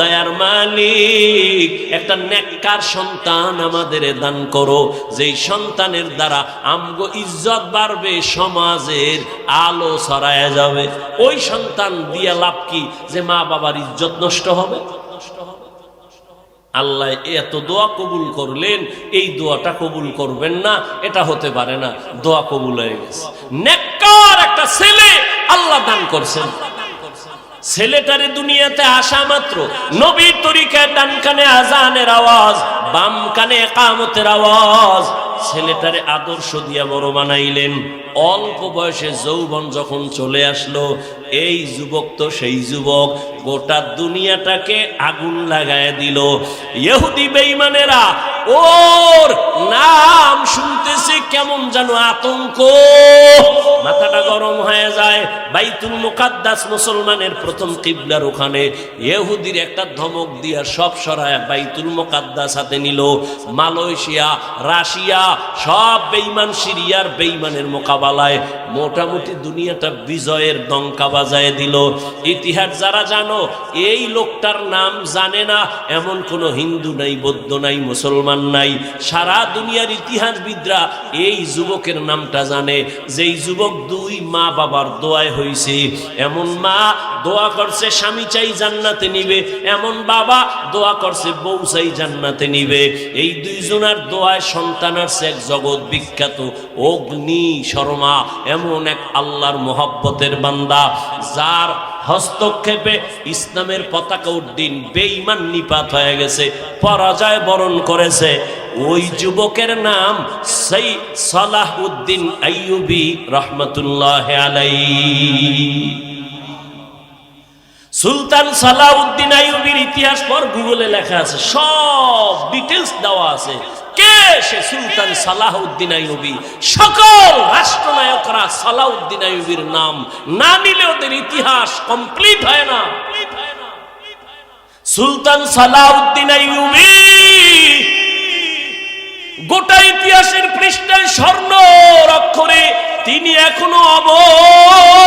দয়ার মালিক একটা নেককার সন্তান আমাদের দান করো, যেই সন্তানের দ্বারা আমগো ইজ্জত বাড়বে, সমাজের আলো ছড়ায় যাবে। ওই সন্তান দিয়ে লাভ কি যে মা বাবার ইজ্জত নষ্ট হবে? আল্লাহ এত দোয়া কবুল করলেন, এই দোয়াটা কবুল করবেন না এটা হতে পারে না। দোয়া কবুল হয়ে গেছে, নেককার একটা ছেলে আল্লাহ দান করছেন। ছেলেটারে দুনিয়াতে আসা মাত্র নবীর তরিকায় ডান কানে আজানের আওয়াজ, বাম কানে ইকামতের আওয়াজ। ছেলেটারে আদর্শ দিয়া বড় বানাইলেন। অল্প বয়সে যৌবন যখন চলে আসলো, এই যুবক তো সেই যুবক, গোটা দুনিয়াটাকে আগুন লাগায় দিল। ইহুদি বেঈমানেরা ওর নাম শুনতেছে কেমন যেন আতঙ্ক, মাথাটা গরম হয়ে যায়। বাইতুল মুকাদ্দাস মুসলমানের প্রথম কিবলার ওখানে ইহুদির একটা ধমক দিয়া সব সরায় বাইতুল মুকাদ্দাস হাতে নিল। মালয়েশিয়া, রাশিয়া সব বেঈমান, সিরিয়ার বেঈমানের মোকাবেলায় মোটামুটি দুনিয়াটা বিজয়ের ডঙ্কা বাজায় দিল। ইতিহাস যারা জানো, এই লোকটার নাম জানে না এমন কোনো হিন্দু নাই, বৌদ্ধ নাই, মুসলমান নাই। সারা দুনিয়ার ইতিহাসবিদরা এই যুবকের নামটা জানে, যেই যুবক দুই মা বাবার দোয়ায় হইছে। এমন মা দোয়া করছে স্বামী চাই জান্নাতে নিবে, এমন বাবা দোয়া করছে বউ চাই জান্নাতে নিবে। এই দুইজনের দোয়ায় সন্তান আসছে এক জগৎ বিখ্যাত অগ্নি শর্মা, এমন এক আল্লাহর মোহাব্বতের বান্দা, যার হস্তক্ষেপে ইসলামের পতাকা উড্ডীন বেঈমান নিপাত হয়ে গেছে, পরাজয় বরণ করেছে। ওই যুবকের নাম সেই সালাহউদ্দিন আইয়ুবী রাহমাতুল্লাহ আলাইহি। সুলতান সালাহউদ্দিন আইয়ুবীর ইতিহাস পর গুগলে লেখা আছে, সব ডিটেলস দেওয়া আছে। কে সে সুলতান সালাহউদ্দিন আইয়ুবী? সকল রাষ্ট্রনায়করা সালাহউদ্দিন আইয়ুবীর নাম না নিলে ওদের ইতিহাস কমপ্লিট হয় না। সুলতান সালাহউদ্দিন আইয়ুবী গোটা ইতিহাসের পৃষ্ঠায় স্বর্ণ অক্ষরে তিনি এখনো অমর।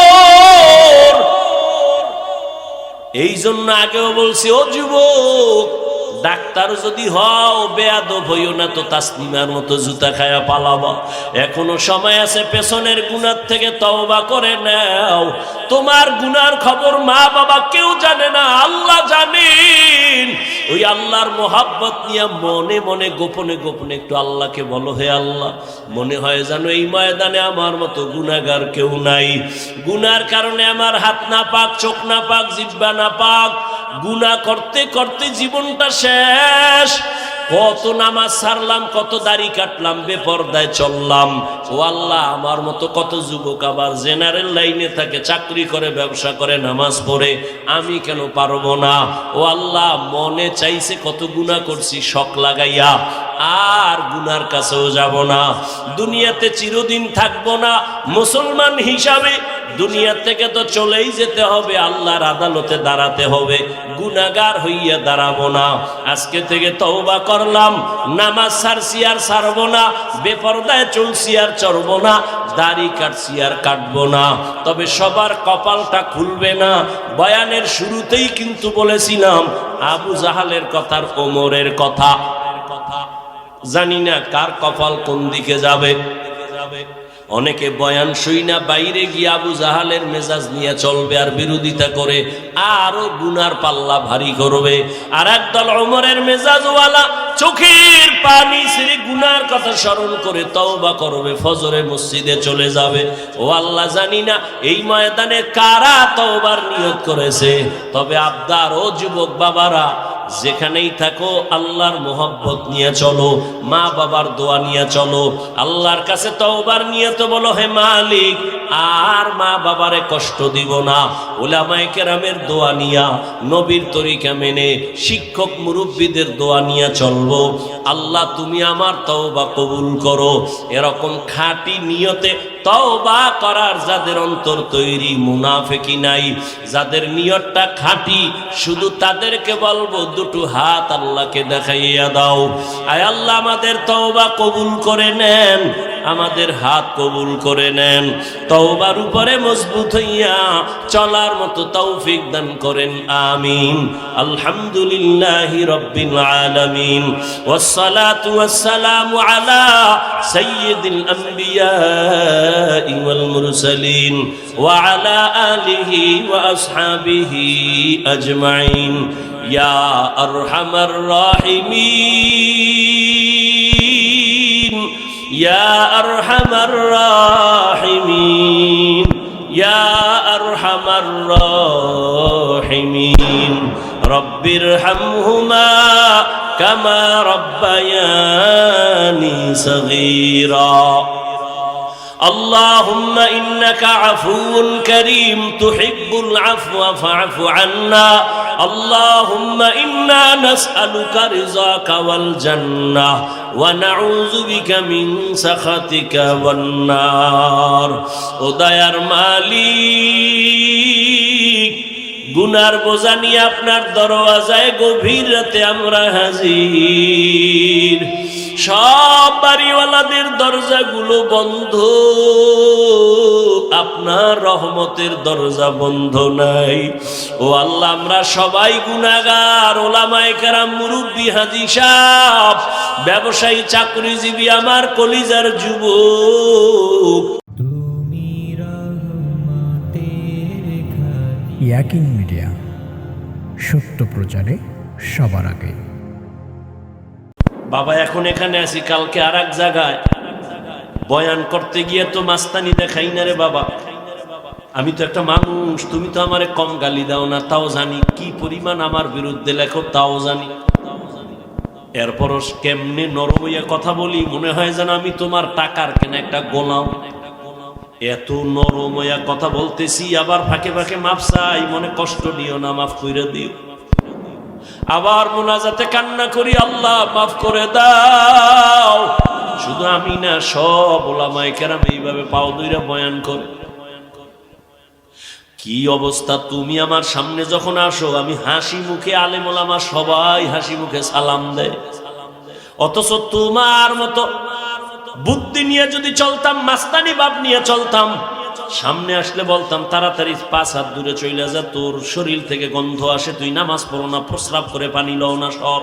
এই জন্য আগেও বলছি, ও যুবক, ডাক্তার যদি হও বেয়াদব হইও না তো তাসলিমার মতো জুতা খায়া পালাবা। এখনো সময় আছে, পেছনের গুনার থেকে তওবা করে নাও। তোমার গুনার খবর মা বাবা কেউ জানে না, আল্লাহ জানেন। ওই আল্লাহর মোহাব্বত নিয়ে মনে মনে গোপনে গোপনে একটু আল্লাহকে বলো, হে আল্লাহ, মনে হয় জানো এই ময়দানে আমার মতো গুনাহগার কেউ নাই। গুনার কারণে আমার হাত না পাক, চোখ না পাক, জিহ্বা না পাক। গুনাহ করতে করতে জীবনটা শেষ। কত নামাজ ছাড়লাম, কত দাড়ি কাটলাম, বেপরদায় চললাম। ও আল্লাহ, আমার মতো কত যুবক আবার জেনারেল লাইনে থাকে, চাকরি করে, ব্যবসা করে, নামাজ পড়ে, আমি কেন পারবো না? ও আল্লাহ, মনে চাইছে কত গুনাহ করছি শখ লাগাইয়া, আর গুনার কাছেও যাব না। দুনিয়াতে চিরদিন থাকবো না মুসলমান হিসাবে, দুনিয়া থেকে তো চলেই যেতে হবে, আল্লাহর আদালতে দাঁড়াতে হবে। গুনাহগার হইয়া দাঁড়াবো না। আজকে থেকে তওবা করলাম, নামাজ ছাড়ছি আর ছাড়বো না, বেপরদায় চলছি আর চলবো না, দাড়ি কাটছি আর কাটবো না। তবে সবার কপালটা খুলবে না। বয়ানের শুরুতেই কিন্তু বলেছিলাম আবু জাহালের কথার, ওমরের কথা। জানি না কার কপাল কোন দিকে যাবে। অনেকে বয়ান শুই না বাইরে গিয়ে আবু জাহালের মেজাজ নিয়ে চলবে আর বিরোধিতা করে আরো গুনার পাল্লা ভারী করবে। আর একদল ওমরের মেজাজওয়ালা চোখের পানি ছেড়ে গুনার কথা স্মরণ করে তওবা করবে, ফজরে মসজিদে চলে যাবে। ও আল্লাহ, জানি না এই ময়দানে কারা তওবার নিয়ত করেছে। তবে আবদার, ও যুবক বাবারা, যেখানেই থাকো আল্লাহর মোহাব্বত নিয়ে চলো, মা বাবার দোয়া নিয়ে চলো, আল্লাহর কাছে তওবার নিয়ত বলো, হে মালিক আর মা বাবারে কষ্ট দিব না। উলামায়ে কেরামের দোয়া নিয়া, নবীর তরিকা মেনে, শিক্ষক মুরব্বীদের দোয়া নিয়ে চলবো। আল্লাহ তুমি আমার তওবা কবুল করো। এরকম খাঁটি নিয়তে তওবা করার যাদের অন্তর তৈরি, মুনাফিকি নাই, যাদের নিয়তটা খাঁটি, শুধু তাদেরকে বলবো দুটো হাত আল্লাহকে দেখাইয়া দাও। আয় আল্লাহ, আমাদের তওবা কবুল করে নেন। আমাদের হাত কবুল করে নেন, তওবার উপরে মজবুত হইয়া চলার মতো তৌফিক দান করেন, আমিন। আলহামদুলিল্লাহি রাব্বিল আলামিন, ওয়াসসালাতু ওয়াসসালামু আলা সাইয়্যিদিল আম্বিয়াই ওয়াল মুরসালিন ওয়া আলা আলিহি ওয়া আসহাবিহি আজমাইন। ইয়া আরহামার রাহিমিন, ইয়া আরহামার রাহিমিন, ইয়া আরহামার রাহিমিন। রব্বিরহামহুমা কামা রব্বায়ানি সগীরা। اللهم إنك عفو كريم تحب العفو فاعف عنا. اللهم إنا نسألك رضاك والجنة ونعوذ بك من سخطك والنار. ও দয়ার মালিক, গুনার বোঝা নিয়ে আপনার দরওয়াজায় গভীর রাতে আমরা হাজির। সব বাড়িওয়ালাদের দরজাগুলো বন্ধ, আপনার রহমতের দরজা বন্ধ নাই। ও আল্লাহ, আমরা সবাই গুনাহগার। ওলামায়ে কেরাম, মুরব্বি, হাজী সাহেব, ব্যবসায়ী, চাকরিজীবী, আমার কলিজার যুবক, ইয়াকিন মিডিয়া, সত্য প্রচারে সবার আগে। বাবা এখন এখানে আছি, কালকে আর এক জায়গায় বয়ান করতে গিয়ে তো মাস্তানি দেখাই না রে বাবা। আমি তো একটা মানুষ, তুমি তো আমারে কম গালি দাও না, তাও জানি। কি পরিমাণ আমার বিরুদ্ধে লেখো তাও জানি। এরপরও কেমনে নরম হইয়া কথা বলি, মনে হয় যেন আমি তোমার টাকার কেনা একটা গোলাম। এত নরম হইয়া কথা বলতেছি, আবার ফাঁকে ফাঁকে মাফ চাই, মনে কষ্ট দিও না, মাফ করে দিও। আবার মোনাজাতে কান্না করি, আল্লাহ মাফ করে দাও। শুধু আমি না, সব ওলামায়ে কেরাম এইভাবে পাও দুইরা বয়ান করে। কি অবস্থা! তুমি আমার সামনে যখন আসো, আমি হাসি মুখে, আলেম ওলামা সবাই হাসি মুখে সালাম দেয়। অথচ তোমার মতো বুদ্ধি নিয়ে যদি চলতাম, মাস্তানি বাপ নিয়ে চলতাম, সামনে আসলে বলতাম তাড়াতাড়ি 5 হাত দূরে চলে যা, তোর শরীর থেকে গন্ধ আসে, তুই নামাজ পড়ো না, প্রস্রাব করে পানি লও না, সর।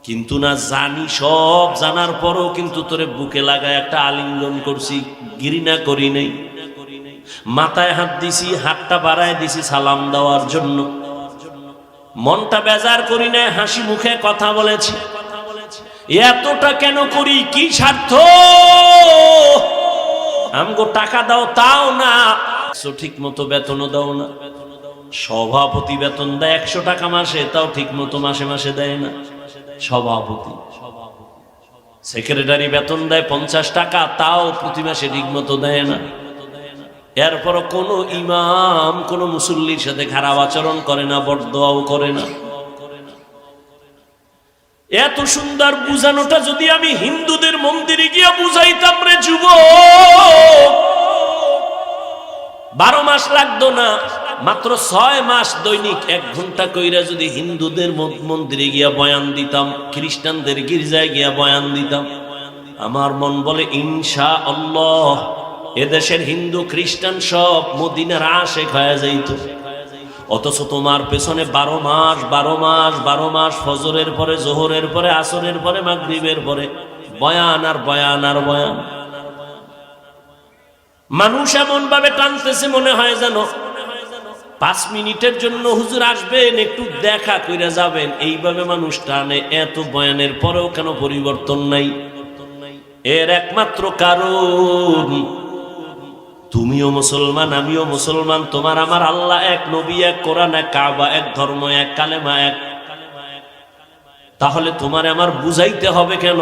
কিন্তু না, জানি, সব জানার পরও কিন্তু তোরে বুকে লাগায় একটা আলিঙ্গন করছি, ঘৃণা করি নাই। মাথায় হাত দিছি, হাতটা বাড়ায় দিছি সালাম দেওয়ার জন্য। মনটা বেজার করি নাই, হাসি মুখে কথা বলেছি। এতটা কেন করি? কি স্বার্থ? আমগো টাকা দাও তাও না, ঠিক মতো বেতনও দাও না। সভাপতি বেতন দেয় 100 টাকা মাসে, তাও ঠিক মতো মাসে মাসে দেয় না সভাপতি। সেক্রেটারি বেতন দেয় 50 টাকা, তাও প্রতি মাসে ঠিক মতো দেয় না। এরপর কোন ইমাম কোন মুসল্লির সাথে খারাপ আচরণ করে না, বরদোয়াও করে না। এত সুন্দর বুঝানোটা যদি আমি হিন্দুদের মন্দিরে গিয়ে বুঝাইতাম রে যুবক, 12 মাস লাগতো না, মাত্র 6 মাস দৈনিক 1 ঘন্টা কইরা যদি হিন্দুদের মন্দিরে গিয়া বয়ান দিতাম, খ্রিস্টানদের গির্জায় গিয়া বয়ান দিতাম, আমার মন বলে ইনশাআল্লাহ এদেশের হিন্দু খ্রিস্টান সব মদিনার আশেক হয়ে যাইত। অথচ তোমার পেছনে 12 মাস ফজরের পরে, জোহরের পরে, আসরের পরে, মাগরিবের পরে বয়ান আর বয়ান আর বয়ান। মানুষ এমন ভাবে টানতেছে, মনে হয় যেন 5 মিনিটের জন্য হুজুর আসবেন, একটু দেখা কইরা যাবেন, এইভাবে মানুষ টানে। এত বয়ানের পরেও কেন পরিবর্তন নাই? এর একমাত্র কারণ, তুমিও মুসলমান, আমিও মুসলমান, তোমার আমার আল্লাহ এক, নবী এক, কোরআন এক, কাবা এক, ধর্ম এক, কালেমা এক। তাহলে তোমারে আমার বুঝাইতে হবে কেন?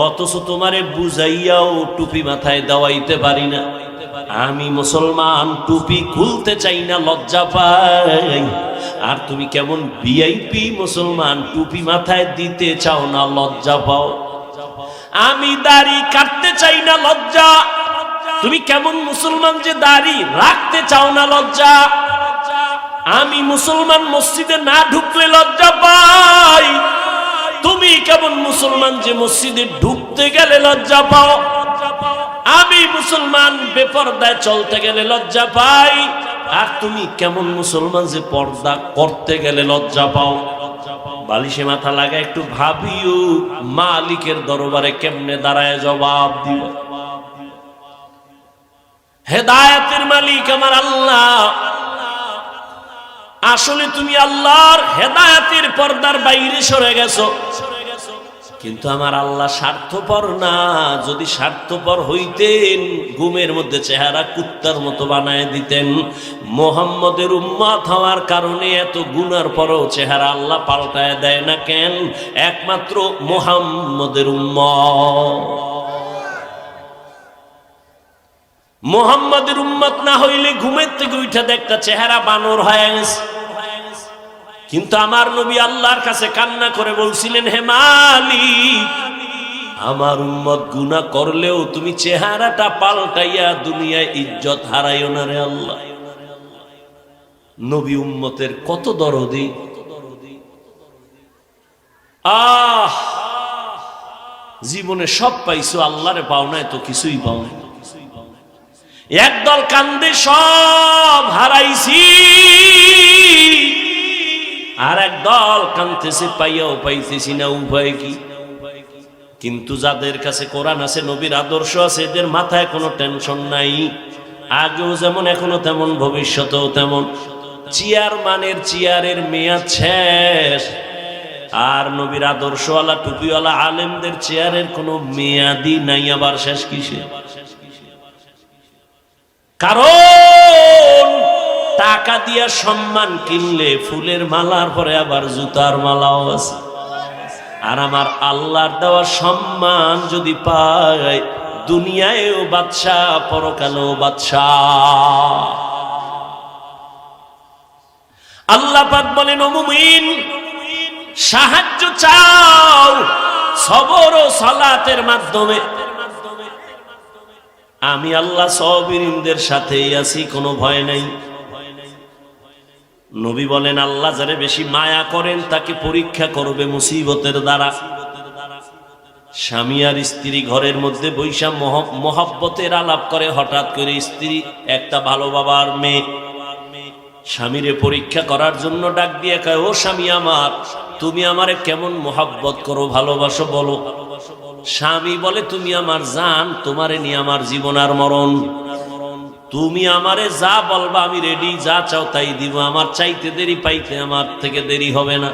অথচ তোমারে বুঝাইয়াও টুপি মাথায় দেওয়াইতে পারি না। আমি মুসলমান, টুপি খুলতে চাই না, লজ্জা পাই। আর তুমি কেমন ভিআইপি মুসলমান, টুপি মাথায় দিতে চাও না, লজ্জা পাও। আমি দাড়ি কাটতে চাই না, লজ্জা। তুমি কেমন মুসলমান যে দাড়ি রাখতে চাও না, লজ্জা। আমি মুসলমান, মসজিদে না ঢুকলে লজ্জা পাই। তুমি কেমন মুসলমান যে মসজিদে ঢুকতে ঘুরতে গেলে লজ্জা পাও, আমি মুসলমান বেপরদায় চলতে গেলে লজ্জা পাই, আর তুমি কেমন মুসলমান যে পর্দা করতে গেলে লজ্জা পাও? বালিশে মাথা লাগা একটু ভাবিও, মালিকের দরবারে কেমনে দাঁড়ায় জবাব দিবে। হেদায়েতের মালিক আমার আল্লাহ। আসলে তুমি আল্লাহর হেদায়েতের পর্দার বাইরে সরে গেছো, কিন্তু আমার আল্লাহ স্বার্থপর না। যদি স্বার্থপর হইতেন ঘুমের মধ্যে চেহারা কুত্তার মতো বানায় দিতেন। মুহাম্মদের উম্মত হওয়ার কারণে এত গুনার পরও চেহারা আল্লাহ পাল্টায় দেয় না কেন? একমাত্র মুহাম্মদের উম্মত। মুহাম্মদের উম্মত না হইলে ঘুমের থেকে উঠে দেখতা চেহারা বানর হয়ে গেছে। কিন্তু আমার নবী আল্লাহর কাছে কান্না করে বলছিলেন, হে মালিক, আমার উম্মত গুনাহ করলেও তুমি চেহারাটা পাল্টাইয়া দুনিয়ায় ইজ্জত হারাইও না রে আল্লাহ। নবী উম্মতের কত দরদি। জীবনে সব পাইছো, আল্লাহরে পাও নাই তো কিছুই পাও নাই। একদল কান্দে সব হারাইছি, আর একদল কাঁদতেছে পাইয়াও পাইতেছি না, উপায় কি? কিন্তু যাদের কাছে কোরআন আছে, নবীর আদর্শ আছে, এদের মাথায় কোনো টেনশন নাই। আগেও যেমন এখনো তেমন, ভবিষ্যতেও তেমন। চেয়ারম্যানের চেয়ারের মেয়াদ শেষ, আর নবীর আদর্শওয়ালা টুপিওয়ালা আলেমদের চেয়ারের কোনো মেয়াদই নাই। আবার শেষ কিসে? কারণ টাকা দিয়া সম্মান কিনলে ফুলের মালার পরে আবার জুতার মালাও আছে। আর আমার আল্লাহর দেওয়া সম্মান যদি পায়, দুনিয়ায়ও বাদশাহ, পরকালেও বাদশাহ। আল্লাহ পাক বলেন, ও মুমিন, সাহায্য চাও সবর ও সালাতের মাধ্যমে। আমি আল্লাহ সাবিরিনদের সাথেই আছি, কোনো ভয় নাই। নবী বলেন, আল্লাহ যারে বেশি মায়া করেন তাকে পরীক্ষা করবে মুসিবতের দ্বারা। স্বামী আর স্ত্রী ঘরের মধ্যে বৈশা মহব্বতের আলাপ করে, হঠাৎ করে স্ত্রী একটা ভালো বাবার মেয়ে স্বামীরে পরীক্ষা করার জন্য ডাক দিয়ে কয়, ও স্বামী আমার, তুমি আমারে কেমন মহব্বত করো, ভালোবাসো বলো। স্বামী বলে, তুমি আমার জান, তোমারে নিয়ে আমার জীবন আর মরণ। তুমি আমারে যা বলবা আমি রেডি, যা চাও তাই দিব, আমার চাইতে দেরি পাইতে আমার থেকে দেরি হবে না।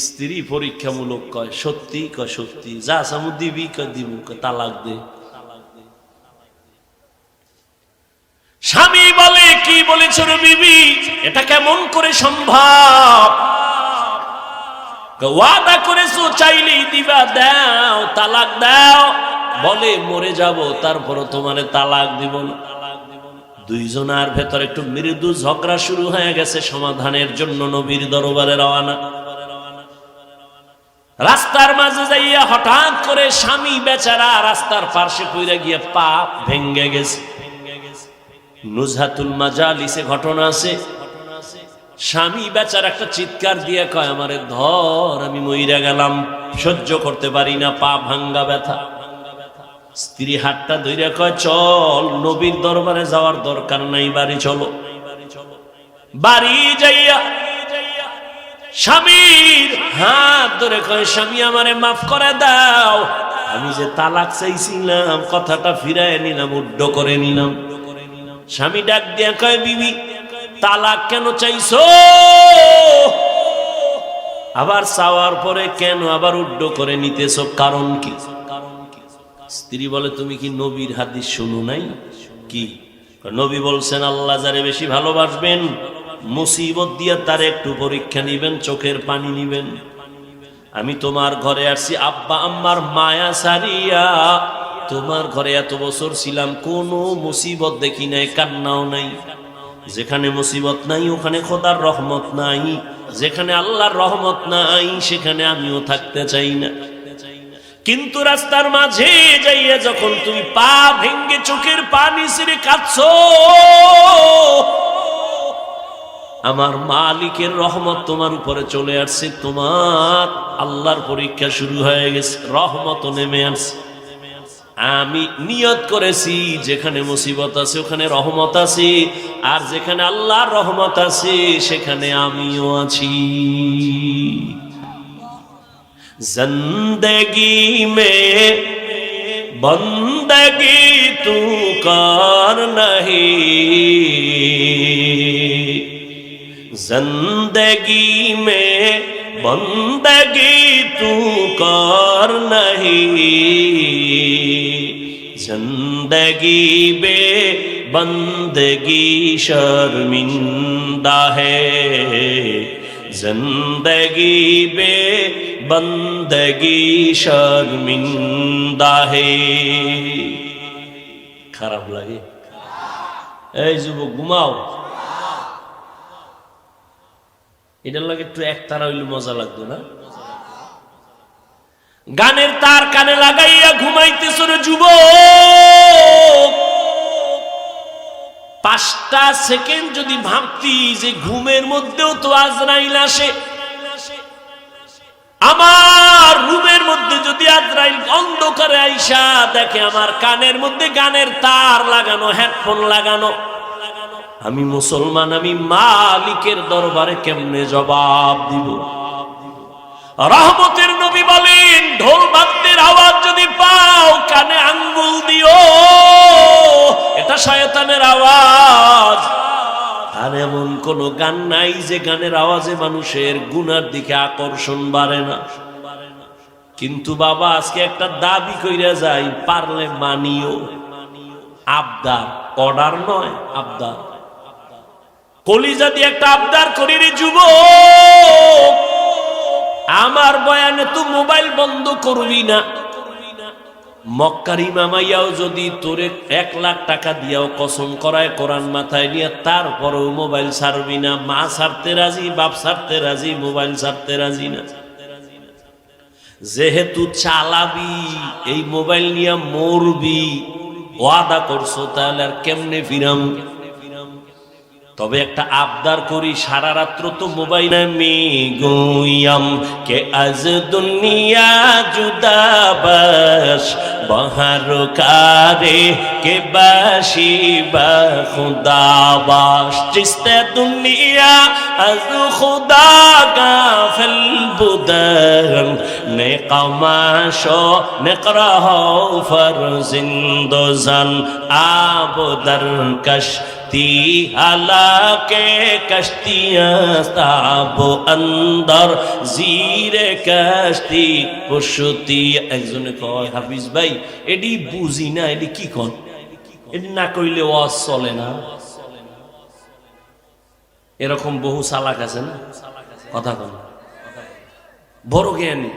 স্ত্রী পরীক্ষামূলক কয়, সত্যি? কয় সত্যি। যা চামু দিবি? কয় দিব। কয় তালাক দে। স্বামী বলে, কি বলেছ রে বিবি, এটা কেমন করে সম্ভব? ওয়াদা করেছো চাইলেই দিবা, দাও, তালাক দাও। বলে, মরে যাব তারপরও তোমারে তালাক দিব না। দুইজনের ভেতর একটু মৃদু ঝগড়া শুরু হয়ে গেছে। সমাধানের জন্য নবীর দরবারে রওনা। রাস্তার মাঝে যাইয়া হঠাৎ করে স্বামী বেচারা রাস্তার পাশে পড়ে গিয়ে পা ভেঙ্গে গেছে। নুজহাতুল মাজালিসে ঘটনা আছে। স্বামী বেচারা একটা চিৎকার দিয়ে কয়, আমারে ধর, আমি মইরা গেলাম, সহ্য করতে পারি না, পা ভাঙ্গা ব্যথা। স্ত্রী হাতটা ধইরা কয়, চল, নবীর দরবারে যাওয়ার দরকার নাই, বাড়ি চলো। বাড়ি যাইয়া স্বামীর হাত ধরে কয়, স্বামী আমারে মাফ করে দাও, আমি যে তালাক চাইছিলাম কথাটা ফিরায় নিলাম, উড্ড করে নিলাম। স্বামী ডাক দিয়া কয়, বিবি, তালাক কেন চাইছো? আবার চাওয়ার পরে কেন আবার উড্ড করে নিতেছ, কারণ কি? স্ত্রী বলে, তুমি কি নবীর হাদিস শুনো নাই? কি? নবী বলছেন, আল্লাহ যারে বেশি ভালোবাসবেন মুসিবত দিয়া তার একটু পরীক্ষা নিবেন, চোখের পানি নিবেন। আমি তোমার ঘরে আসছি আব্বা আম্মার মায়া সারিয়া, তোমার ঘরে এত বছর ছিলাম, কোনো মুসিবত দেখি নাই, কান্নাও নাই। যেখানে মুসিবত নাই ওখানে খোদার রহমত নাই, যেখানে আল্লাহর রহমত নাই সেখানে আমিও থাকতে চাই না। কিন্তু রাস্তার মাঝে যাইয়া যখন তুমি পা ভেঙ্গে চোখের পানি ছেড়ে কাঁদছো, আমার মালিকের রহমত তোমার উপরে চলে আসছে, তোমার আল্লাহর পরীক্ষা শুরু হয়ে গেছে, রহমত নেমে আসছে। আমি নিয়ত করেছি যেখানে মুসিবত আছে ওখানে রহমত আছে, আর যেখানে আল্লাহর রহমত আছে সেখানে আমিও আছি। জিন্দেগি মে বন্দগি তু কর নহি, जिंदगी में बंदगी तू कर नहीं, जिंदगी बे बंदगी शर्मिंदा है, जिंदगी बे बंदगी शर्मिंदा है। খারাপ লাগে? এই যুবক ঘুমাও, এটার লাগে একটু একতারা হইলে মজা লাগতো না? গানের তার কানে লাগাইয়া ঘুমাইতেছ রে যুবক, 5টা সেকেন্ড যদি ভাবতি যে ঘুমের মধ্যেও তো আজরাইল আসে, আমার রুমের মধ্যে যদি আজরাইল অন্ধকারে আইসা দেখে আমার কানের মধ্যে গানের তার লাগানো, হেডফোন লাগানো, আমি মুসলমান, আমি মালিকের দরবারে কেমনে জবাব দিব? রহমতের নবী বলেন, ঢোল বাদ্যের আওয়াজ যদি পাও কানে আঙ্গুল দিও, এটা শয়তানের আওয়াজ। আর এমন কোন গান নাই যে গানের আওয়াজে মানুষের গুনার দিকে আকর্ষণ বাড়ে না। কিন্তু বাবা আজকে একটা দাবি কইরা যাই, পারলে মানিও। আবদার, অর্ডার নয়, আবদার। কলিজা দিয়ে একটা আবদার করি রে যুবক, আমার বয়ানে তো মোবাইল বন্ধ করবি না। মক্কার ইমামাইয়াও যদি তোরে 1 লাখ টাকা দিয়াও কসম করায় কোরআন মাথায় নিয়ে, তারপরেও মোবাইল ছাড়বি না। মা ছাড়তে রাজি, বাপ ছাড়তে রাজি, মোবাইল ছাড়তে রাজি না। যেহেতু চালাবি, এই মোবাইল নিয়ে মরবি, ওয়াদা করছো, তাহলে আর কেমনে ফিরাম? তবে একটা আবদার করি, সারা রাত্র তো মোবাইল। আমি গোয়াম কে আজ দুনিয়া জুদা বাস, বাহার কারে কে বাসি বা খুদা বাস, চিস্তে দুনিয়া আজ খুদা গাফিল বুদান, নে কামাশো নেকরাহ ফরজিন্দোজান, আবদার কশ হালাকে কষ্টিয়াঁ তাব অন্দর জিরে কষ্টি পশুতি। একজনে কয়, হাফিজ ভাই এডি বুঝি না, এডি কি কন? এডি না কইলে ওয়াজ চলে না। এরকম বহু চালাক আছে না, কথা কন। বড় জ্ঞানী,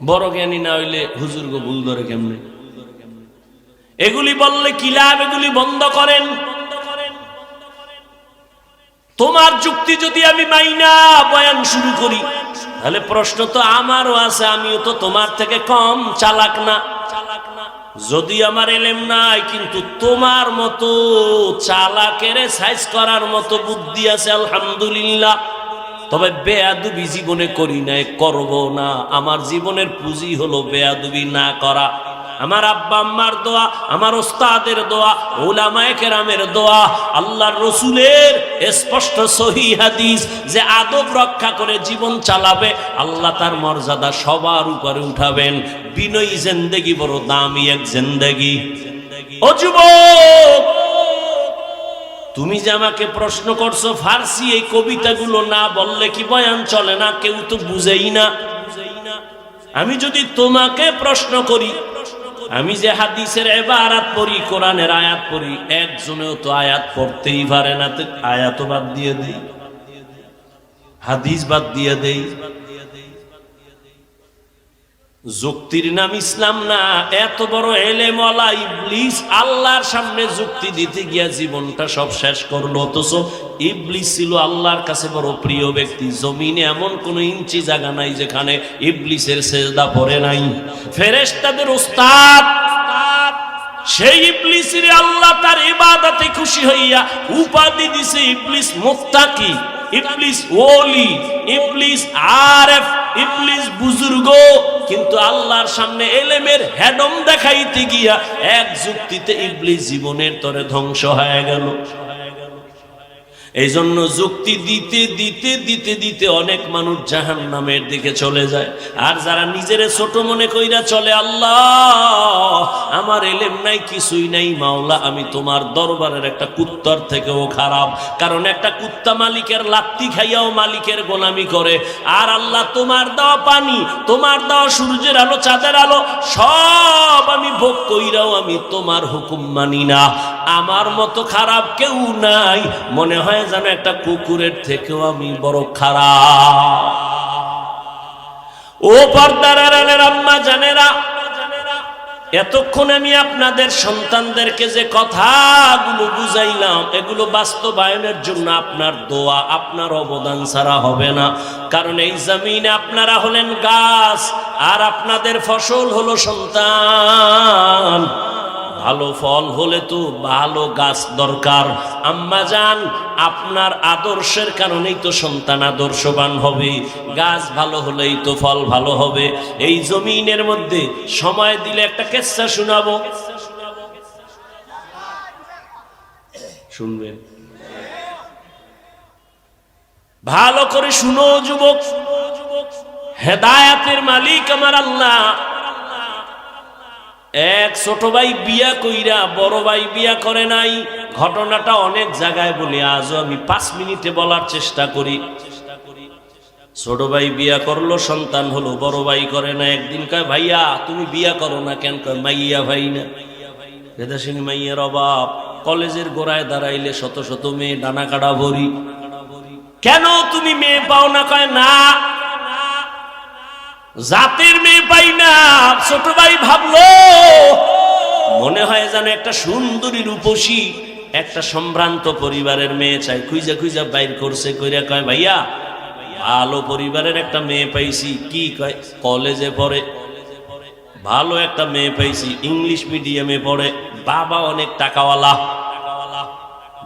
বড় জ্ঞানী না হইলে হুজুর গো ভুল ধরে কেমনে? এগুলি বললে কি লাভ? এগুলি বন্ধ করেন। তোমার যুক্তি যদি আমি মাইনা বয়ান শুরু করি, তাহলে প্রশ্ন তো আমারও আছে, আমিও তো তোমার থেকে কম চালাক না। যদি আমার এলেম নাই, কিন্তু তোমার মতো চালাকের সাইজ করার মতো বুদ্ধি আছে, আলহামদুলিল্লাহ। তবে বেয়াদবি জীবনে করি নাই, করব না। আমার জীবনের পুঁজি হলো বেয়াদবি না করা। আমার আব্বা আম্মার দোয়া, আমার ওস্তাদের দোয়া, উলামায়ে কেরামের দোয়া, আল্লাহর রাসূলের স্পষ্ট সহিহ হাদিস, যে আদব রক্ষা করে জীবন চালাবে আল্লাহ তার মর্যাদা সবার উপরে উঠাবেন। বিনয়ী জিন্দেগি বড় দামি এক জিন্দেগি। ও যুবক, তুমি যে আমাকে প্রশ্ন করছো ফার্সি এই কবিতাগুলো না বললে কি বয়ান চলে না? কেউ তো বুঝেই না। আমি যদি তোমাকে প্রশ্ন করি, আমি যে হাদিসের ইবারাত পড়ি, কোরআনের আয়াত পড়ি, একজনেও তো আয়াত পড়তেই পারে না, তো আয়াত বাদ দিয়ে দেই, হাদিস বাদ দিয়ে দেই। যুক্তির নাম ইসলাম না। এত বড় এলেমওয়ালা ইবলিস আল্লাহর সামনে যুক্তি দিতে গিয়া জীবনটা সব শেষ করলো। অথচ ইবলিস ছিল আল্লাহর কাছে বড় প্রিয় ব্যক্তি। জমিনে এমন কোন ইঞ্চি জায়গা নাই যেখানে ইবলিসের সেজদা পড়ে নাই। ফেরেশতাদের উস্তাদ সেই ইবলিসের আল্লাহ তার ইবাদতে খুশি হইয়া উপাধি দিছে ইবলিস মুত্তাকি। ইবলিস ওলি, ইবলিস আরেফ, ইবলিস বুজুর্গ, কিন্তু আল্লাহর সামনে এলেমের হেডম দেখাইতে গিয়া এক যুক্তিতে ইবলিস জীবনের তরে ধ্বংস হয়ে গেল। এই জন্য যুক্তি দিতে দিতে দিতে দিতে অনেক মানুষ জাহান্নামের দিকে চলে যায়। আর যারা নিজেরে ছোট মনে কইরা চলে, আল্লাহ আমার এলেম নাই, কিছুই নাই, মাওলা আমি তোমার দরবারের একটা কুত্তার থেকেও খারাপ। কারণ একটা কুত্তা মালিকের লাত্তি খাইয়াও মালিকের গোলামি করে, আর আল্লাহ তোমার দেওয়া পানি, তোমার দেওয়া সূর্যের আলো, চাঁদের আলো সব আমি ভোগ কইরাও আমি তোমার হুকুম মানি না। আমার মতো খারাপ কেউ নাই, মনে হয় যেন একটা কুকুরের থেকেও আমি বড় খারাপ। ও পর্দার আড়ালের আম্মা জানেরা, এতক্ষণ আমি আপনাদের সন্তানদেরকে যে কথাগুলো বুঝাইলাম, এগুলো বাস্তবায়নের জন্য আপনার দোয়া, আপনার অবদান ছাড়া হবে না। কারণ এই জমিনে আপনারা হলেন গাছ, আর আপনাদের ফসল হলো সন্তান। ভালো ফল হলে তো ভালো গাছ দরকার। আম্মা জান, আপনার আদর্শের কারণেই তো সন্তান আদর্শবান হবে, গাছ ভালো হলেই তো ফল ভালো হবে। এই জমিনের মধ্যে সময় দিলে একটা কিস্সা শোনাবো, শুনবেন? ভালো করে শুনো যুবক, হেদায়েতের মালিক আমার আল্লাহ। এক ছোট ভাই বিয়া কইরা বড় ভাই বিয়া করে নাই। ঘটনাটা অনেক জায়গায় বলি, আজও আমি 5 মিনিটে বলার চেষ্টা করি। ছোট ভাই বিয়া করলো, সন্তান হলো, বড় ভাই করে না। একদিন কয়, ভাইয়া তুমি বিয়া করো না কেন? কয় মাইয়া ভাই না, বেদাসিনী মাইয়ার অভাব। কলেজের গোড়ায় দাঁড়াইলে শত শত মেয়ে, ডানা কাটা ভরি, কেন তুমি মেয়ে পাও না? কয় না, জাতের মেয়ে পাই না। ছোট ভাই ভাবলো, মনে হয় যেন একটা সুন্দরী রূপসী, একটা সম্ভ্রান্ত পরিবারের মেয়ে চাই। খুঁজা খুঁজা বাইর করছে, কইরা কয়, ভাইয়া ভালো পরিবারের একটা মেয়ে পাইছি। কি? কয় কলেজে পড়ে, ভালো একটা মেয়ে পাইছি, ইংলিশ মিডিয়ামে পড়ে, বাবা অনেক টাকাওয়ালা।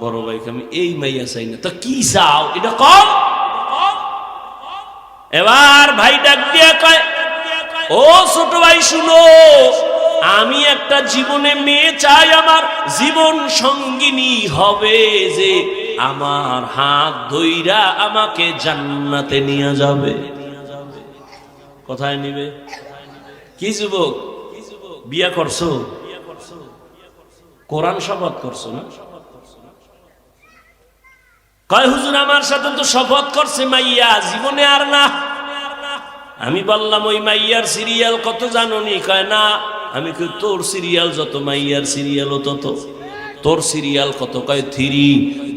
বড় ভাই, আমি এই মাইয়া চাই না। তো কি চাও এটা কম? এবার ভাই ডাক দিয়া কয়, ও ছোট ভাই শুনো, আমি একটা জীবনে মেয়ে চাই, আমার জীবন সঙ্গিনী হবে, যে আমার হাত ধইরা আমাকে জান্নাতে নিয়ে যাবে। কোথায় নিবে? কি যুবক, বিয়া করছো? কোরআন শপথ করছো না? কয় হুজুর আমার সাথে তো শপথ করছে মাইয়া, জীবনে আর না। আমি বললাম, ওই মাইয়ার সিরিয়াল কত জানোনি? কয় না। আমি কই, তোর সিরিয়াল যত, মাইয়ার সিরিয়ালও তত। তোর সিরিয়াল কত? কয় 3।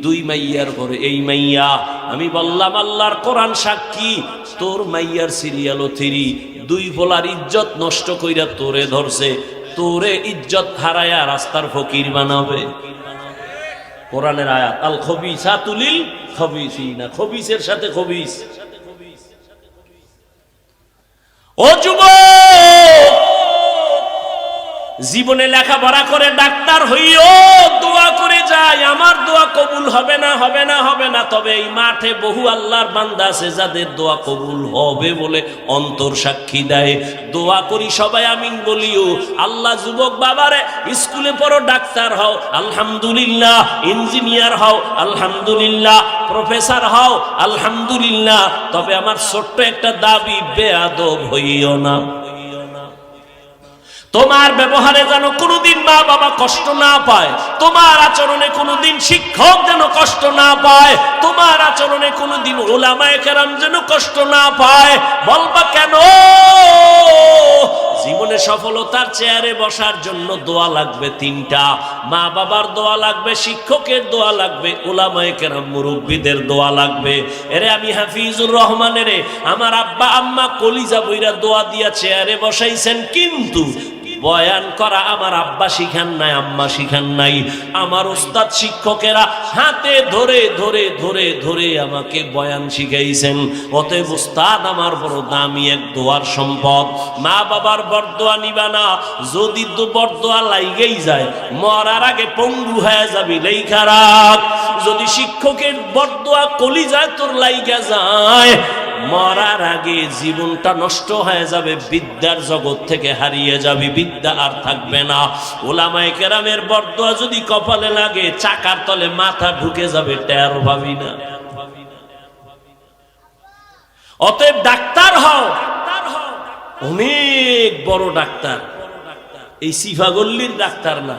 2 মাইয়ার পরে এই মাইয়া। আমি বললাম, আল্লাহর কোরআন সাক্ষী, তোর মাইয়ার সিরিয়ালও 3। 2 বলার ইজ্জত নষ্ট কইরা তোরে ধরছে, তোরে ইজ্জত হারায়া রাস্তার ফকির বানাবে। কোরআনের আয়াত, আল খবিসাতু লিল খবিসিনা, খবিসের সাথে খবিস। ও যুবক, জীবনে লেখাপড়া করে ডাক্তার হইও, দোয়া করে যায়, আমার দোয়া কবুল হবে না, হবে না, হবে না। তবে এই মাঠে বহু আল্লাহর বান্দা আছে যাদের দোয়া কবুল হবে বলে অন্তর সাক্ষী দেয়। দোয়া করি সবাই আমিন বলিও। আল্লাহ যুবক বাবারে, স্কুলে পড়ো, ডাক্তার হও আলহামদুলিল্লাহ, ইঞ্জিনিয়ার হও আলহামদুলিল্লাহ, প্রফেসর হও আলহামদুলিল্লাহ। তবে আমার ছোট্ট একটা দাবি, বেয়াদব হইও না। তোমার ব্যবহারে যেন কোনোদিন মা বাবা কষ্ট না পায়, তোমার আচরণে কোনোদিন শিক্ষক যেন কষ্ট না পায়, তোমার আচরণে কোনোদিন উলামায়ে কেরাম যেন কষ্ট না পায়। বলবা কেন? জীবনে সফলতার চেয়ারে বসার জন্য দোয়া লাগবে 3টা। মা বাবার দোয়া লাগবে, শিক্ষকের দোয়া লাগবে, উলামায়ে কেরাম মুরব্বিদের দোয়া লাগবে। এরে আমি হাফিজুর রহমানের আমার আব্বা আম্মা কলিজা বইরা দোয়া দিয়া চেয়ারে বসাইছেন, কিন্তু বয়ান করা আমার আব্বা শিখান নাই, আম্মা শিখান নাই, আমার ওস্তাদ শিক্ষকেরা হাতে ধরে ধরে ধরে ধরে আমাকে বয়ান শিখাইছেন। অতএব ওস্তাদ আমার বড় দামি এক দোয়ার সম্পদ। মা বাবার বরদোয়া নিবা না, যদি তো বরদোয়া লাইগেই যায় মরার আগে পঙ্গু হয়ে যাবি লেখা রাখ। যদি শিক্ষকের বরদোয়া কলিজায় তোর লাইগা যায় মরার আগে জীবনটা নষ্ট হয়ে যাবে, বিদ্যার জগৎ থেকে হারিয়ে যাবি, বিদ্যা আর থাকবে না। ওলামায়ে কেরামের বরদোয়া যদি কপালে লাগে চাকার তলে মাথা ঢুকে যাবে, টের পাবি না। অতএব ডাক্তার হও, অনেক বড় ডাক্তার, এই সিফাগল্লির ডাক্তার না।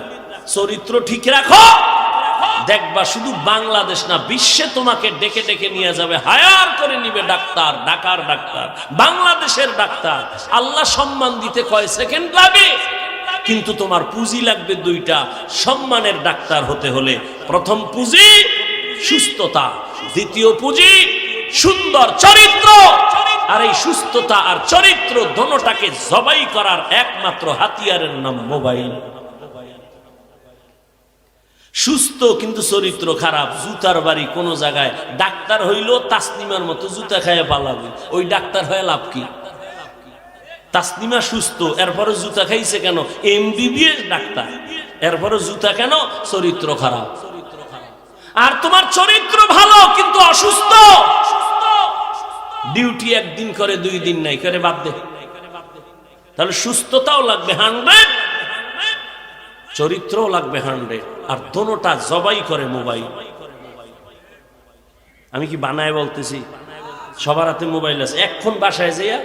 চরিত্র ঠিক রাখো, দেখবা শুধু বাংলাদেশ না বিশ্বে তোমাকে ডেকে ডেকে নিয়ে যাবে, হায়ার করে নিবে ডাক্তার, ঢাকার ডাক্তার, বাংলাদেশের ডাক্তার। আল্লাহ সম্মান দিতে কয় সেকেন্ড লাগে, কিন্তু তোমার পুঁজি লাগবে দুইটা। সম্মানের ডাক্তার হতে হলে প্রথম পুঁজি সুস্থতা, দ্বিতীয় পুঁজি সুন্দর চরিত্র। আর এই সুস্থতা আর চরিত্র দোনোটাকে জবাই করার একমাত্র হাতিয়ারের নাম মোবাইল। সুস্থ কিন্তু চরিত্র খারাপ, জুতার বাড়ি কোন জায়গায়, ডাক্তার হইল তাসনিমার মতো জুতা খাইয়া পালাবে, ওই ডাক্তার হয়ে লাভ কি? তাসনিমা সুস্থ, এরপরে জুতা খাইছে কেন? এমবিবিএস ডাক্তার, এরপরে জুতা কেন? চরিত্র খারাপ। আর তোমার চরিত্র ভালো কিন্তু অসুস্থ, ডিউটি একদিন করে 2 দিন নাই করে বাদ দে, তাহলে সুস্থতাও লাগবে 100, চরিত্রও লাগবে 100, আর দোনোটা জবাই করে মোবাইল। আমি কি বানায় বলতেছি? সবার হাতে মোবাইল আছে। এখন বাসায় যাইয়া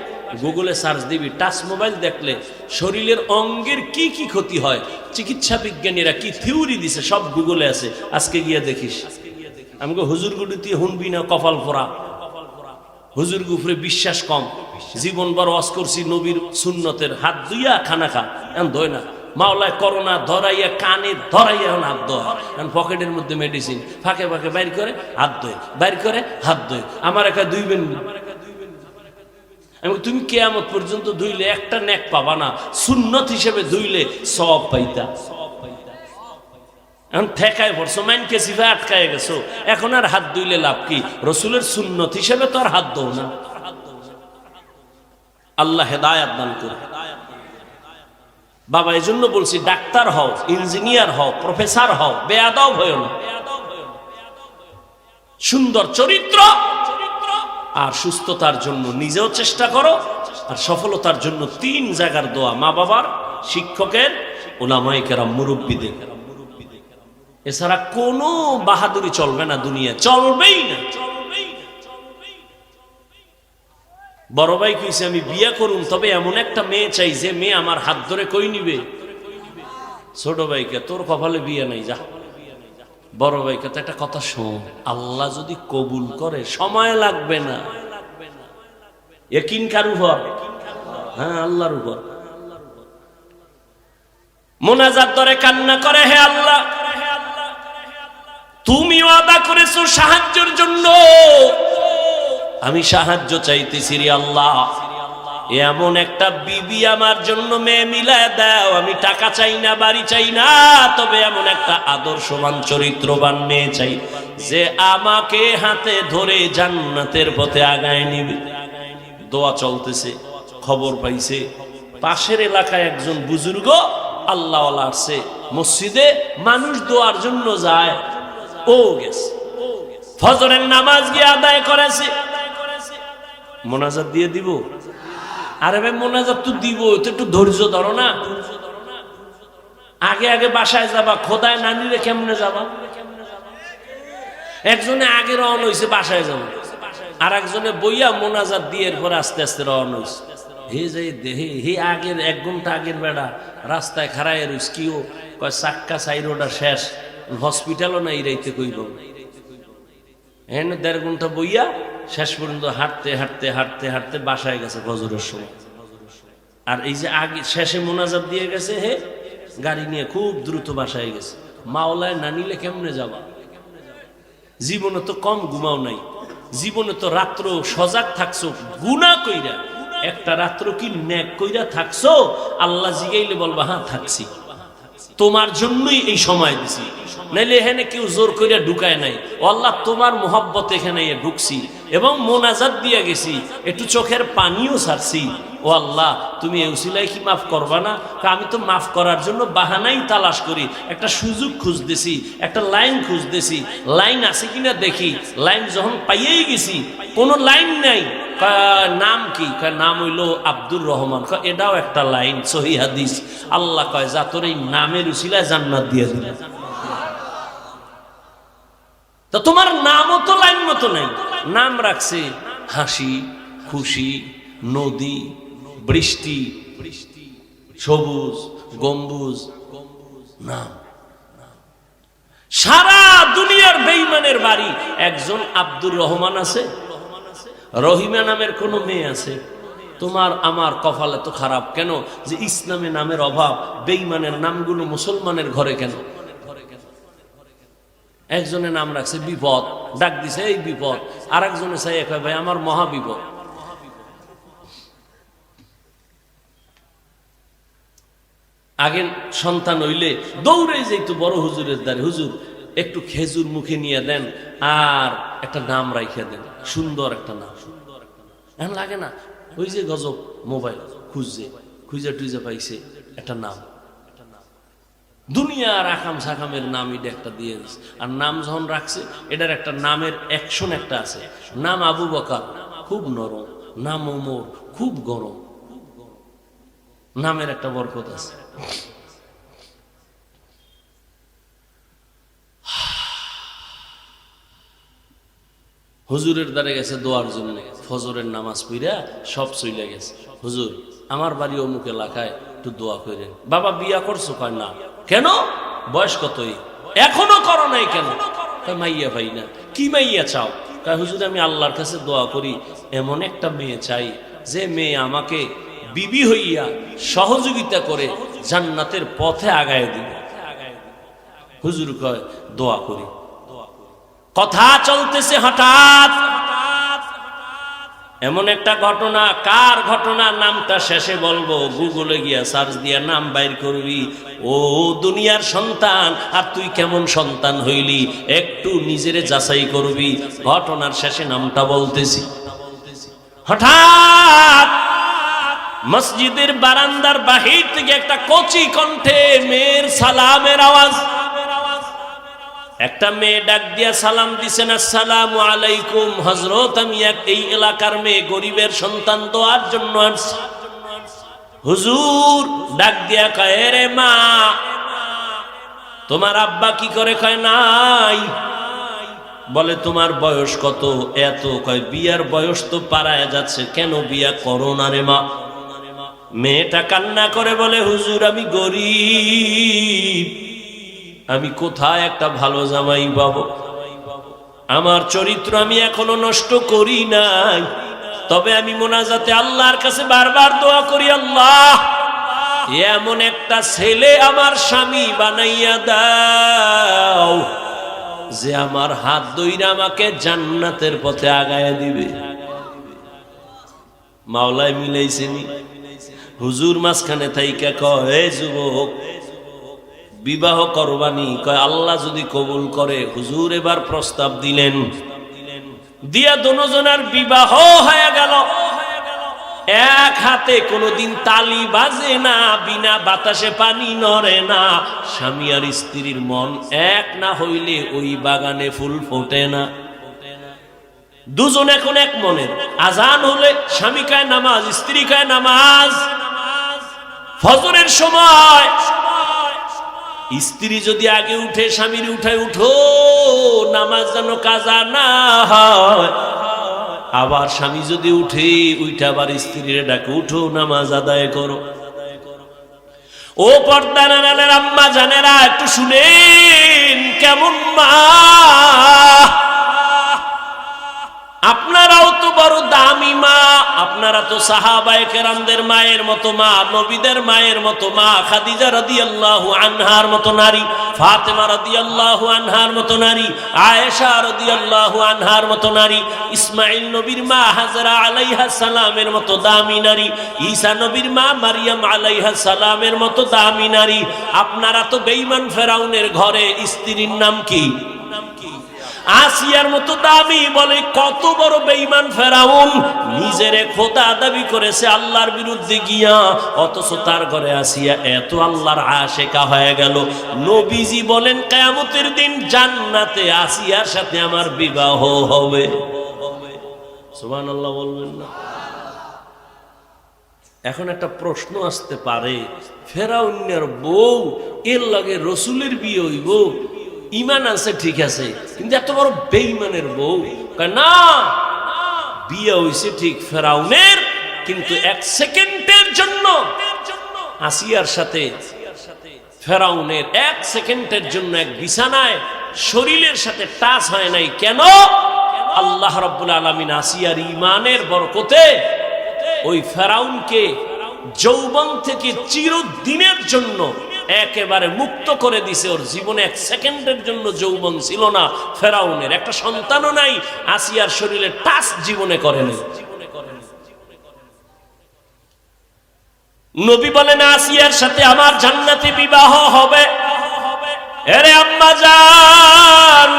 গুগলে সার্চ দিবি, টাচ মোবাইল দেখলে শরীরের অঙ্গের কি কি ক্ষতি হয়, চিকিৎসা বিজ্ঞানীরা কি থিওরি দিছে সব গুগলে আছে, আজকে গিয়ে দেখিস। আমি হুজুর গুডিতে হুনবি না, কপাল ফোরা, হুজুর গুফরে বিশ্বাস কম, জীবন বড় ওয়াজ করছি নবীর সুন্নতের, হাত ধুইয়া খানা খা, এখন ধোয় না। মাওলায় করোনা ধরাইয়া কানে ধরাইয়া এখন হাত ধোয়া, এখন পকেটের মধ্যে মেডিসিন, ফাঁকে ফাঁকে বাইর করে হাত ধোয়, বাইর করে হাত ধোয়। আমার একা ধুইবেন, আমি তুমি কিয়ামত পর্যন্ত ধুইলে একটা নেক পাবা না, সুন্নত হিসেবে ধুইলে সব পাইতা। এখন ঠেকায় পড়ছো, মাইনকে সিফা আটকায় গেছো, এখন আর হাত ধুইলে লাভ কি? রসুলের সুন্নত হিসেবে তো আর হাত ধো না। আল্লাহ হেদায়াত দান করে। বাবা এই জন্য বলছি, ডাক্তার হও, ইঞ্জিনিয়ার হও, প্রফেসর হও, বেয়াদব হও না। সুন্দর চরিত্র আর সুস্থতার জন্য নিজেও চেষ্টা করো, আর সফলতার জন্য 3 জায়গার দোয়া, মা বাবার, শিক্ষকের, উলামায়ে কেরাম, মুরব্বীদের। এছাড়া কোনো বাহাদুরি চলবে না, দুনিয়া চলবেই না। বড় ভাই কইছে আমি বিয়া করুম, তবে এমন একটা মেয়ে চাই যে মেয়ে আমার হাত ধরে কই নিবে। ছোট ভাইকে তোর কপালে বিয়ে নাই, যা। বড় ভাইকে তো একটা কথা শোন, আল্লাহ যদি কবুল করে সময় লাগবে না। ইয়াকিন কার উপর? হ্যাঁ, আল্লাহর উপর। মোনাজাত ধরে কান্না করে, হে আল্লাহ তুমি ওয়াদা করেছো সাহায্যের জন্য, আমি সাহায্য চাইতেছি রে আল্লাহ। এমন একটা বিবি আমার জন্য মেয়ে মিলায় দাও, আমি টাকা চাই না, বাড়ি চাই না, তবে এমন একটা আদর্শবান চরিত্রবান মেয়ে চাই যে আমাকে হাতে ধরে জান্নাতের পথে আগায় নিবে। দোয়া চলতেছে, খবর পাইছে পাশের এলাকায় একজন বুজুর্গ আল্লাহওয়ালা আসছে মসজিদে, মানুষ দোয়ার জন্য যায়, ও গেছে ফজরের নামাজ গিয়ে আদায় করেছে, মোনাজাত দিয়ে দিব। আরে ভাই মোনাজাত তো দিব, তো একটু ধৈর্য ধরো না। আগে আগে বাসায় যাবা, খোদায় নানিরে কেমনে যাবা? একজনে আগে রওনা হইছে বাসায় যাবো, আর একজনে বইয়া মোনাজাত দিয়ে এরপরে আস্তে আস্তে রওনা হইছে। হে যাই দেহে হে আগের 1 ঘন্টা আগের বেড়া রাস্তায় খাড়ায় রইস, কিও কয় চাক্কা সাইরোটা শেষ, হসপিটালও না ইরাইতে কইব। এনে 1.5 ঘন্টা বইয়া শেষ পর্যন্ত হাঁটতে হাঁটতে হাঁটতে হাঁটতে বাসায় গেছে ফজরের সময়। আর এই যে আগে শেষে মোনাজাত দিয়ে গেছে, হে গাড়ি নিয়ে খুব দ্রুত বাসায় গেছে। মাওলায় না নিলে কেমনে যাবা? জীবনে তো কম ঘুমাও নাই, জীবনে তো রাত্র সজাগ থাকছো, গুনাহ কইরা একটা রাত্র কি নেক কইরা থাকছো? আল্লাহ জিগাইলে বলবা হ্যাঁ থাকছি, তোমার জন্যই এই সময় দিছি, নাইলে এখানে কেউ জোর করে ঢুকায় নাই। ও আল্লাহ তোমার মোহাব্বত এখানে ঢুকছি এবং মোনাজাত দিয়ে গেছি, একটু চোখের পানিও ছাড়ছি। ও আল্লাহ তুমি এই উসিলায় কি মাফ করবা না? আমি তো মাফ করার জন্য বাহানাই তালাশ করি, একটা সুযোগ খুঁজতেছি, একটা লাইন খুঁজতেছি, লাইন আছে কিনা দেখি। লাইন যখন পাইয়েই গেছি, কোনো লাইন নাই। নাম কি? নাম হইল আব্দুর রহমান। এটাও একটা লাইন, সহিহ হাদিস। আল্লাহ কয় যা তোর এই নামের উসিলায় জান্নাত দিয়ে দিল। তা তোমার নামও তো লাইন মতো নাই। নাম রাখছে হাসি, খুশি, নদী, বৃষ্টি, সবুজ, গম্বুজ, নাম। সারা দুনিয়ার বেঈমানের বাড়ি একজন আব্দুর রহমান আছে, রহিমা নামের কোন মেয়ে আছে? তোমার আমার কপাল এত খারাপ কেন যে ইসলামে নামের অভাব? বেঈমানের নামগুলো মুসলমানের ঘরে কেন? একজনের নাম রাখছে বিপদ, ডাক দিছে এই বিপদ। আর একজনে চাই ভাই আমার মহা বিপদ। আগে সন্তান হইলে দৌড়ে যাইতো বড় হুজুরের দ্বারে, হুজুর একটু খেজুর মুখে নিয়ে দেন আর একটা নাম রাইখা দেন, সুন্দর একটা নাম। এখন লাগে না, ওই যে গজব মোবাইল খুঁজে টুজে পাইছে একটা নাম, দুনিয়ার আকাম সাকামের নাম এটা একটা দিয়ে দিচ্ছে। আর নাম যখন রাখছে, এটার একটা নামের অ্যাকশন একটা আছে। নাম আবু বকর, খুব নরম। নাম ওমর, খুব গরম। নামের একটা বরকত আছে। হুজুরের দ্বারে গেছে দোয়ার জন্য, ফজরের নামাজ পড়া সব চইলা গেছে। হুজুর আমার বাড়ি অমুক এলাকায়, একটু দোয়া করেন। বাবা বিয়া করছো? কয় না। কেন? বয়স কতই? এখনো করো নাই কেন? মাইয়া ভাই না। কি মাইয়া চাও? কয় হুজুর আমি আল্লাহর কাছে দোয়া করি, এমন একটা মেয়ে চাই যে মেয়ে আমাকে বিবি হইয়া সহযোগিতা করে জান্নাতের পথে আগায় দিবে। হুজুর কয় দোয়া করি। কথা চলতেছে, হঠাৎ এমন একটা ঘটনা। কার ঘটনা? নামটা শেষে বলবো, গুগলে গিয়া সার্চ দিয়া নাম বাইর করবি। ও দুনিয়ার সন্তান, আর তুই কেমন সন্তান হইলি একটু নিজেরে যাচাই করবি। ঘটনার শেষে নামটা বলতেছি। হঠাৎ মসজিদের বারান্দার বাহির থেকে একটা কচি কণ্ঠে মেয়ের সালামের আওয়াজ। একটা মেয়ে ডাক দিয়া সালাম দিছেন, আসসালামু আলাইকুম হযরত, আমি এই এলাকার মেয়ে, গরিবের সন্তান, দোয়ার জন্য আসছি। হুজুর ডাক দিয়া কয় রে মা, তোমার আব্বা কি করে? কয় নাই। বলে তোমার বয়স কত? এত। কয় বিয়ার বয়স তো পারায় যাচ্ছে, কেন বিয়া করো না রে মা? মেয়েটা কান্না করে বলে হুজুর আমি গরিব, আমি কোথায় একটা ভালো জামাই পাবো? আমার চরিত্র আমি এখনো নষ্ট করি নাই, তবে আমি মোনাজাতে আল্লাহর কাছে বারবার দোয়া করি, আল্লাহ এমন একটা ছেলে আমার স্বামী বানাইয়া দাও যে আমার হাত ধইরা আমাকে জান্নাতের পথে আগায়া দিবে। মাওলায় মিলাইছেনি। হুজুর মাঝখানে থাইকা কয় যুবক বিবাহ করবানি? কয় আল্লাহ যদি কবুল করে। হুজুর এবার প্রস্তাব দিলেন, দিয়া দুজনের বিবাহ হয়ে গেল। এক হাতে কোনোদিন তালি বাজে না, বিনা বাতাসে পানি নড়ে না। স্বামী আর স্ত্রীর মন এক না হইলে ওই বাগানে ফুল ফোটে না। দুজন এখন এক মনের। আজান হলে স্বামী কায় নামাজ, স্ত্রী কায় নামাজ। ফজরের সময় স্ত্রী যদি আগে উঠে, স্বামীর উঠায় উঠো, নামাজ যেন কাজা না হয়। আবার স্বামী যদি উঠে, উঠে আবার স্ত্রীর ডাকে উঠো, নামাজ আদায় করো। ও পর্দার আড়ালের আম্মা জানেরা, একটু শুনেন কেমন মা। আপনারাও তো বড় দামি মা, আপনারা তো সাহাবায়ে কেরামদের মায়ের মতো মা, নবীদের মায়ের মতো মা, খাদিজা রাদিয়াল্লাহু আনহার মতো নারী, ফাতেমা রাদিয়াল্লাহু আনহার মতো নারী, আয়েশা রাদিয়াল্লাহু আনহার মতো নারী, ইসমাইল নবীর মা হাজরা আলাইহাস সালামের মতো দামি নারী, ঈসা নবীর মা মারিয়াম আলাইহাস সালামের মতো দামি নারী। আপনারা তো বেঈমান ফেরাউনের ঘরে স্ত্রীর নাম কি? আসিয়ার মতো দামি। বলে কত বড় বেঈমান ফেরাউন, নিজেরে খোদা দাবি করেছে আল্লাহর বিরুদ্ধে গিয়া, অথচ তার ঘরে আসিয়া এত আল্লাহর আশেকা হয়ে গেল। নবীজি বলেন কিয়ামতের দিন জান্নাতে আসিয়ার সাথে আমার বিবাহ হবে। সুবহানাল্লাহ বলবেন না? এখন একটা প্রশ্ন আসতে পারে, ফেরাউনের বউ এর লগে রসুলের বিয়ে হইব, ইমান আছে ঠিক আছে, কিন্তু এত বড় বেঈমানের বউ? না, বিয়ে হইছে ঠিক ফেরাউনের, কিন্তু এক সেকেন্ডের জন্য আসিয়ার সাথে ফেরাউনের এক সেকেন্ডের জন্য এক বিছানায় শরীরের সাথে টাচ হয় নাই। কেন? আল্লাহ রাব্বুল আলামিন আসিয়ার ঈমানের বরকতে ওই ফেরাউনকে যৌবন থেকে চিরদিনের জন্য একেবারে মুক্ত করে দিছে। ওর জীবনে এক সেকেন্ডের জন্য যৌবন ছিল না ফেরাউনের, একটা সন্তানও নাই, আসিয়ার শরীরে টাচ জীবনে করেনি। নবী বলেন আসিয়ার সাথে আমার জান্নাতে বিবাহ হবে। এরে আম্মা জান,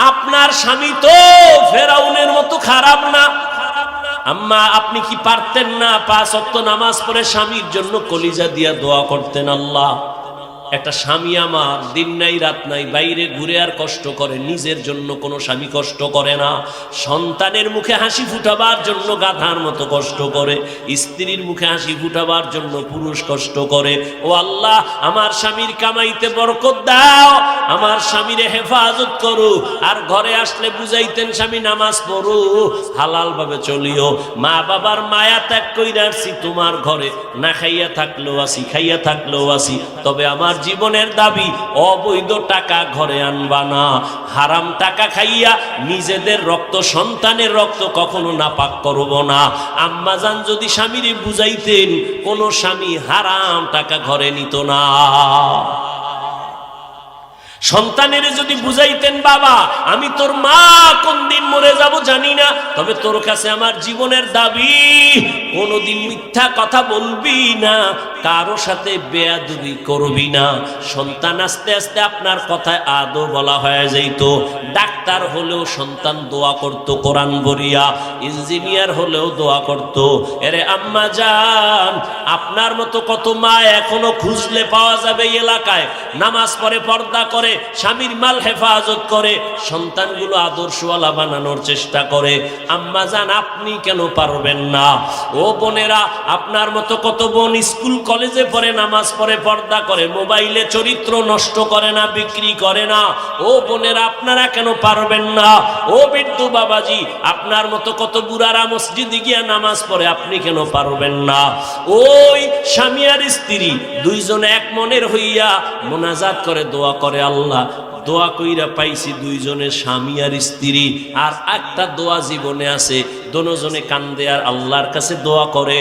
আপনার স্বামী তো ফেরাউনের মতো খারাপ না। আম্মা, আপনি কি পারতেন না 5 ওয়াক্ত নামাজ পড়ে স্বামীর জন্য কলিজা দিয়া দোয়া করতেন? আল্লাহ, একটা স্বামী আমার দিন নাই রাত নাই বাইরে ঘুরে আর কষ্ট করে, নিজের জন্য কোনো স্বামী কষ্ট করে না। সন্তানের মুখে হাসি ফুটাবার জন্য গাধার মতো কষ্ট করে, স্ত্রীর মুখে হাসি ফুটাবার জন্য পুরুষ কষ্ট করে। ও আল্লাহ, আমার স্বামীর কামাইতে বরকত দাও, আমার স্বামীরে হেফাজত করো। আর ঘরে আসলে বুঝাইতেন স্বামী নামাজ পড়ো, হালাল ভাবে চলিও। মা বাবার মায়া ত্যাগ কইরা আসছি তোমার ঘরে, না খাইয়া থাকলেও আসি, খাইয়া থাকলেও আসি, তবে আমার জীবনের দাবি অবৈধ টাকা ঘরে আনবা না। হারাম টাকা খাইয়া নিজেদের রক্ত, সন্তানের রক্ত কখনো নাপাক করব না। আম্মাজান যদি স্বামীরে বুঝাইতেন, কোন স্বামী হারাম টাকা ঘরে নিত না। সন্তানের যদি বুঝাইতেন, বাবা আমি তোর মা, কোন দিন মরে যাব জানি না, তবে তোর কাছে আমার জীবনের দাবি কোনদিন মিথ্যা কথা বলবি না, কারো সাথে বেয়াদবি করবি না। সন্তান আস্তে আস্তে আপনার কথায় আদো বলা হয়ে যাইত। ডাক্তার হলেও সন্তান দোয়া করত কোরআন বলিয়া, ইঞ্জিনিয়ার হলেও দোয়া করত। এরে আম্মা জান, আপনার মতো কত মা এখনো খুঁজলে পাওয়া যাবে এলাকায়, নামাজ পড়ে, পর্দা করে, স্বামীর মাল হেফাজত করে, সন্তানগুলো আদর্শওয়ালা বানানোর চেষ্টা করে। আম্মা জান, আপনি কেন পারবেন না? ও বোনেরা, আপনার মতো কত বোন স্কুল কলেজে পড়ে, নামাজ পড়ে, পর্দা করে, মোবাইলে চরিত্র নষ্ট করে না, বিক্রি করে না। ও বোনেরা, আপনারা কেন পারবেন না? ও বৃদ্ধ বাবাজি, আপনার মতো কত বুড়ারা মসজিদে গিয়া নামাজ পড়ে, আপনি কেন পারবেন না? ওই স্বামী আর স্ত্রী দুইজনে এক মনের হইয়া মোনাজাত করে, দোয়া করে, আল্লাহ দোয়া কইরা পাইছি দুইজনে স্বামী আর স্ত্রী। আর একটা দোয়া জীবনে আছে, দোনোজনে কান্দে আর আল্লাহর কাছে দোয়া করে,